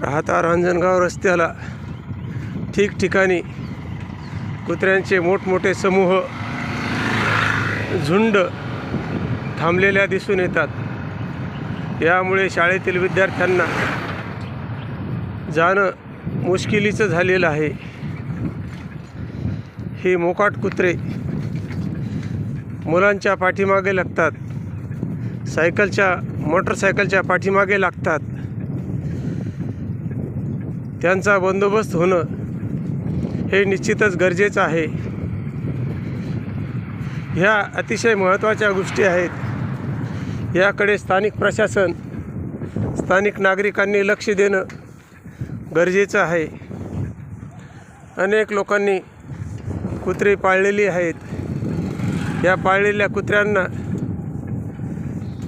राहता रांजणगाव रस्त्याला ठिकठिकाणी कुत्र्यांचे मोठमोठे समूह झुंड थांबलेल्या दिसून येतात। यामुळे शाळेतील विद्यार्थ्यांना जाणं मुश्किलीचं झालेलं आहे। हे मोकाट कुत्रे मुलांच्या पाठीमागे लागतात, मोटरसायकलच्या पाठीमागे लागतात। त्यांचा बंदोबस्त होणं हे निश्चितच गरजेचं आहे। ह्या अतिशय महत्त्वाच्या गोष्टी आहेत। याकडे स्थानिक प्रशासन, स्थानिक नागरिकांनी लक्ष देणं गरजेचं आहे। अनेक लोकांनी कुत्रे पाळलेली आहेत। या पाळलेल्या कुत्र्यांना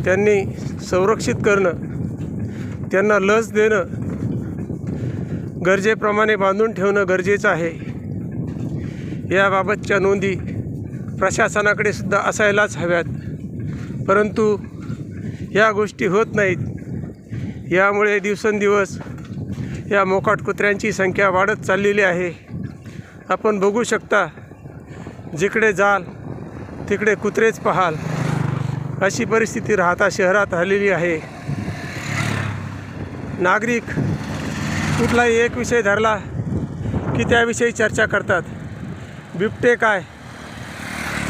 त्यांनी संरक्षित करणं, त्यांना लस देणं, गरजेप्रमाणे बांधून ठेवणं गरजेचं आहे। याबाबतच्या नोंदी प्रशासनाकडे सुद्धा असायलाच हव्यात, परंतु या गोष्टी होत नाहीत। यामुळे दिवसेंदिवस या मोकाट कुत्र्यांची संख्या वाढत चाललेली आहे। आपण बघू शकता, जिकडे जाल तिकडे कुत्रेच पाहाल, अशी परिस्थिती राहता शहरात आलेली आहे। नागरिक कुठलाही एक विषय धरला की त्याविषयी चर्चा करतात। बिबटे काय,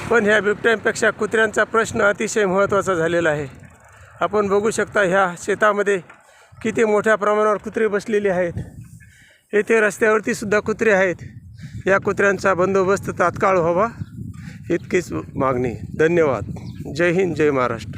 पण ह्या बिबट्यांपेक्षा कुत्र्यांचा प्रश्न अतिशय महत्त्वाचा झालेला आहे। आपण बघू शकता, ह्या शेतामध्ये किती मोठ्या प्रमाणावर कुत्रे बसलेली आहेत। येथे रस्त्यावरती सुद्धा कुत्रे आहेत। या कुत्र्यांचा बंदोबस्त तात्काळ व्हावा, इतकीच मागणी। धन्यवाद। जय हिंद, जय महाराष्ट्र।